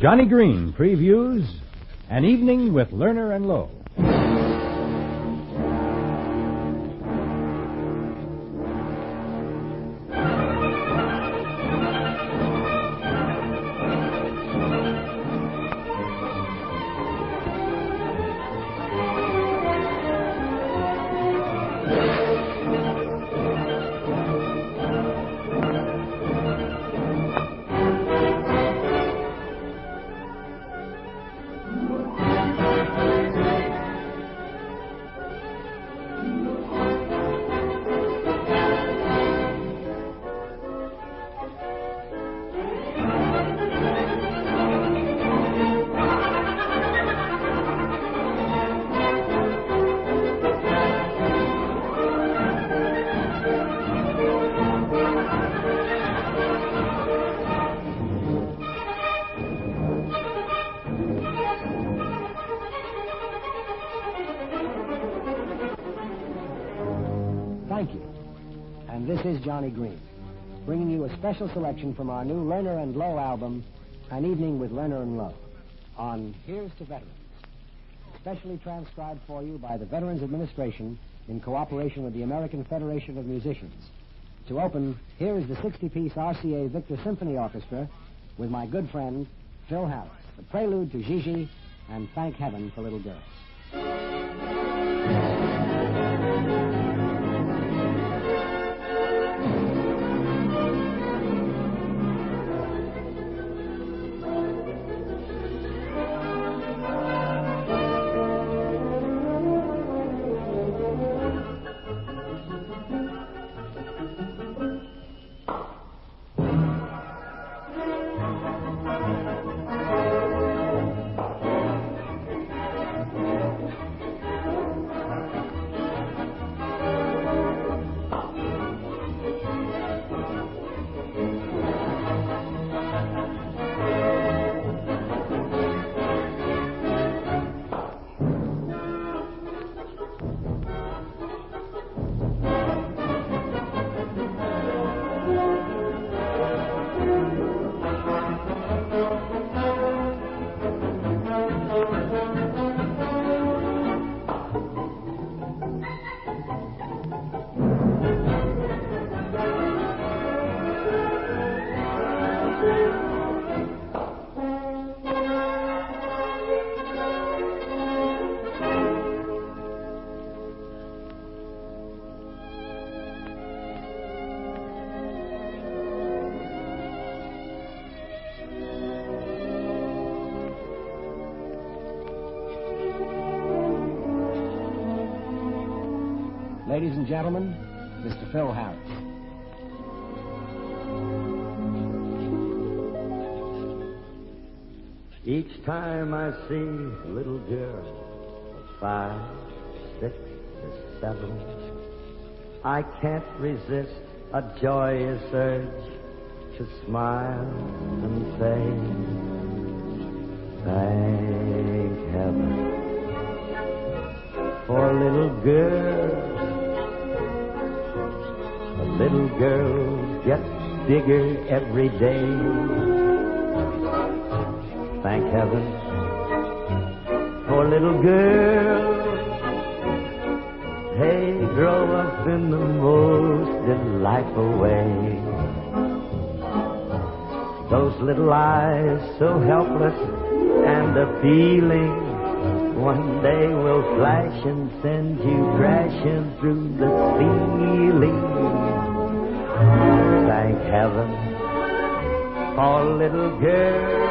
Johnny Green previews An Evening with Lerner and Lowe. Thank you. And this is Johnny Green, bringing you a special selection from our new Lerner and Lowe album, An Evening with Lerner and Lowe, on Here's to Veterans, specially transcribed for you by the Veterans Administration in cooperation with the American Federation of Musicians. To open, here is the 60-piece RCA Victor Symphony Orchestra with my good friend, Phil Harris, the prelude to Gigi and Thank Heaven for Little Girls. Ladies and gentlemen, Mr. Phil Harris. Each time I see a little girl of 5, 6, or 7, I can't resist a joyous urge to smile and say, thank heaven for a little girl. A little girl gets bigger every day. Thank heaven for a little girl. They grow up in the most delightful way. Those little eyes so helpless and appealing, one day will flash and send you crashing through the ceiling. Thank heaven for a little girl.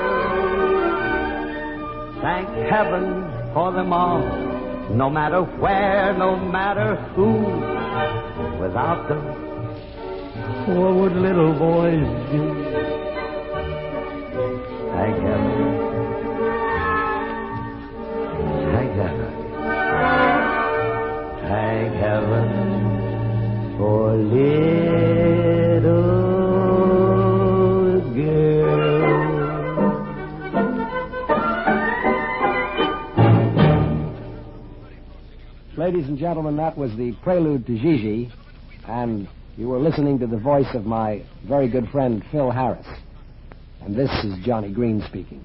Thank heaven for them all, no matter where, no matter who. Without them, what would little boys do? Thank heaven. Thank heaven. Thank heaven for little girl. Ladies and gentlemen, that was the prelude to Gigi, and you were listening to the voice of my very good friend, Phil Harris. And this is Johnny Green speaking.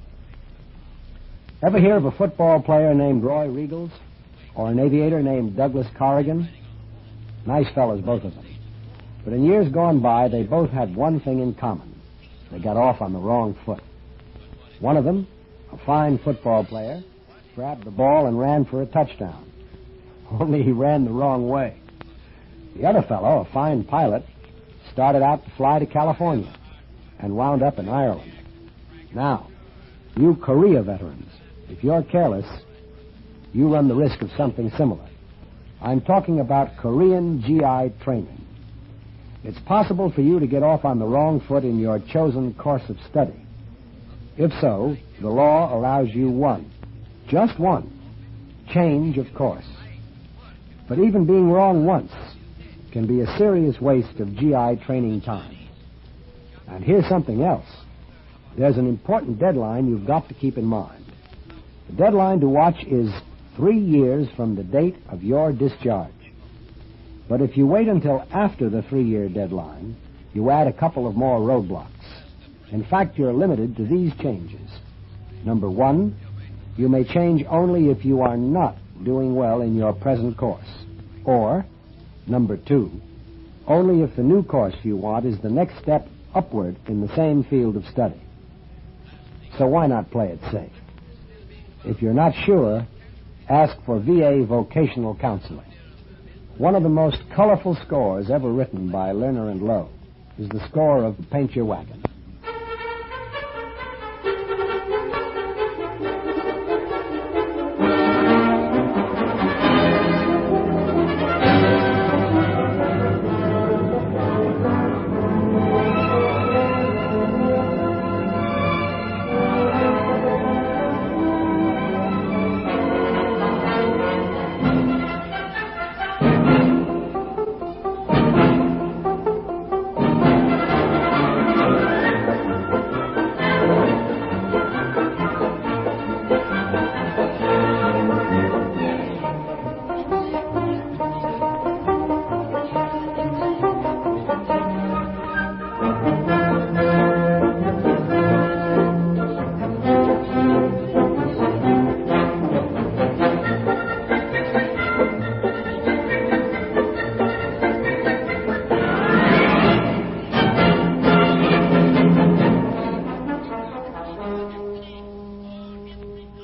Ever hear of a football player named Roy Riegels? Or an aviator named Douglas Corrigan? Nice fellows, both of them. But in years gone by, they both had one thing in common. They got off on the wrong foot. One of them, a fine football player, grabbed the ball and ran for a touchdown. Only he ran the wrong way. The other fellow, a fine pilot, started out to fly to California and wound up in Ireland. Now, you Korea veterans, if you're careless, you run the risk of something similar. I'm talking about Korean GI training. It's possible for you to get off on the wrong foot in your chosen course of study. If so, the law allows you one, just one, change of course. But even being wrong once can be a serious waste of GI training time. And here's something else. There's an important deadline you've got to keep in mind. The deadline to watch is 3 years from the date of your discharge. But if you wait until after the 3-year deadline, you add a couple of more roadblocks. In fact, you're limited to these changes. Number 1, you may change only if you are not doing well in your present course. Or, number 2, only if the new course you want is the next step upward in the same field of study. So why not play it safe? If you're not sure, ask for VA vocational counseling. One of the most colorful scores ever written by Lerner and Lowe is the score of Paint Your Wagon.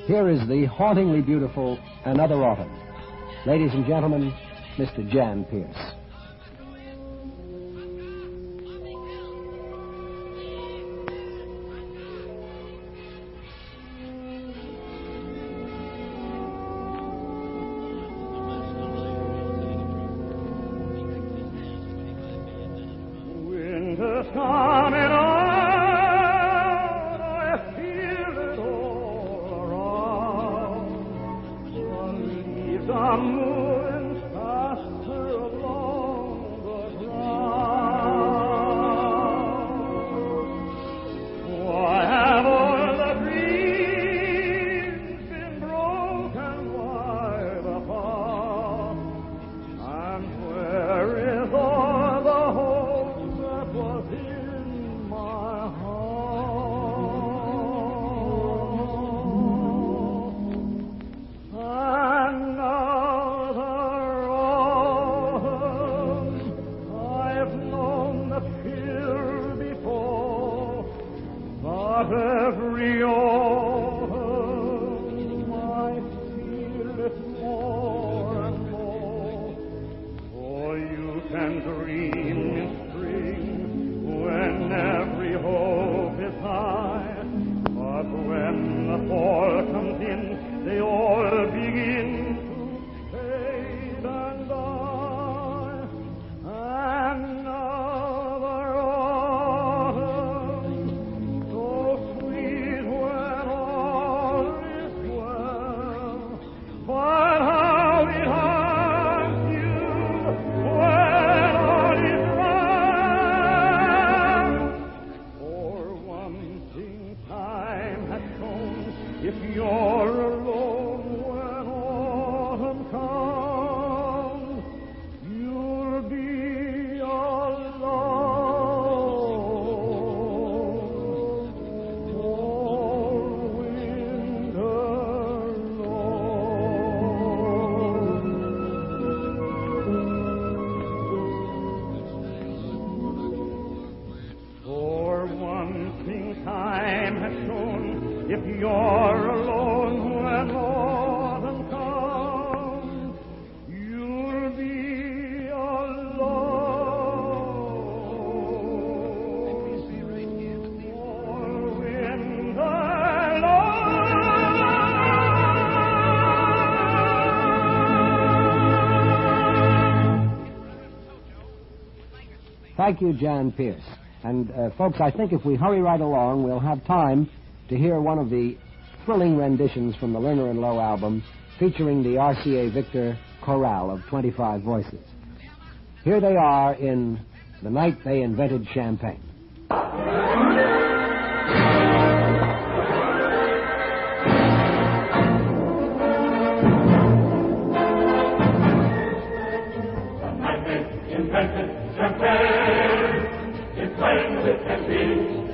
Here is the hauntingly beautiful Another Autumn. Ladies and gentlemen, Mr. Jan Pierce. Winter's coming on, I feel it all around. The leaves are moving faster along the ground. Why have all the dreams been broken wide apart? And where is all the hope that was in my heart? Another autumn, I've known the chill before, but every autumn I feel it more and more. For you can dream in spring when every hope is high, but when the fall comes in, they all begin to fade and die. Another autumn, so sweet when all is well, but how it haunts you when all is wrong. For one thing time has shown, if you're alone when autumn comes, you'll be alone. All winter time has shown, if you're alone when autumn comes, you'll be alone. For when the Thank you, Jan Pierce. And, folks, I think if we hurry right along, we'll have time to hear one of the thrilling renditions from the Lerner and Lowe album featuring the RCA Victor chorale of 25 voices. Here they are in The Night They Invented Champagne.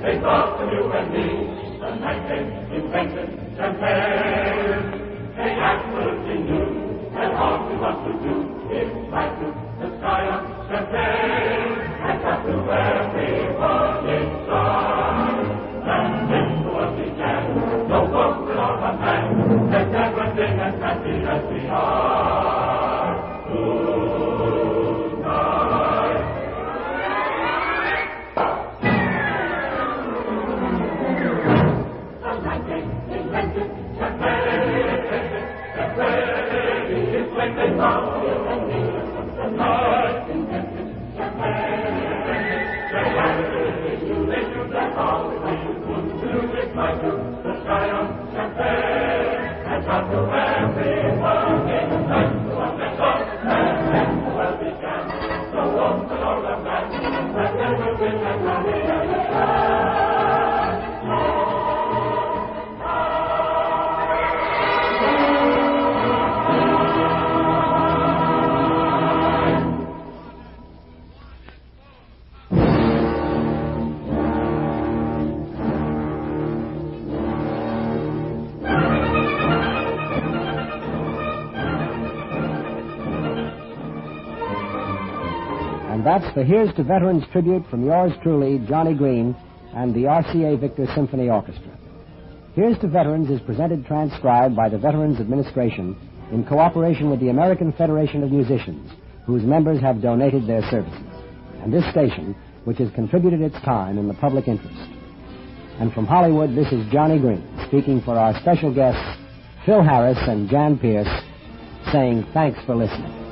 They thought of you and me the night they invented champagne. They absolutely knew that all we want to do is fly to the sky of champagne and talk to everyone inside. And if the world began, no boat will all one man. There's never been as happy as we are tonight. That's the Here's to Veterans tribute from yours truly, Johnny Green, and the RCA Victor Symphony Orchestra. Here's to Veterans is presented transcribed by the Veterans Administration in cooperation with the American Federation of Musicians, whose members have donated their services, and this station, which has contributed its time in the public interest. And from Hollywood, this is Johnny Green, speaking for our special guests, Phil Harris and Jan Pierce, saying thanks for listening.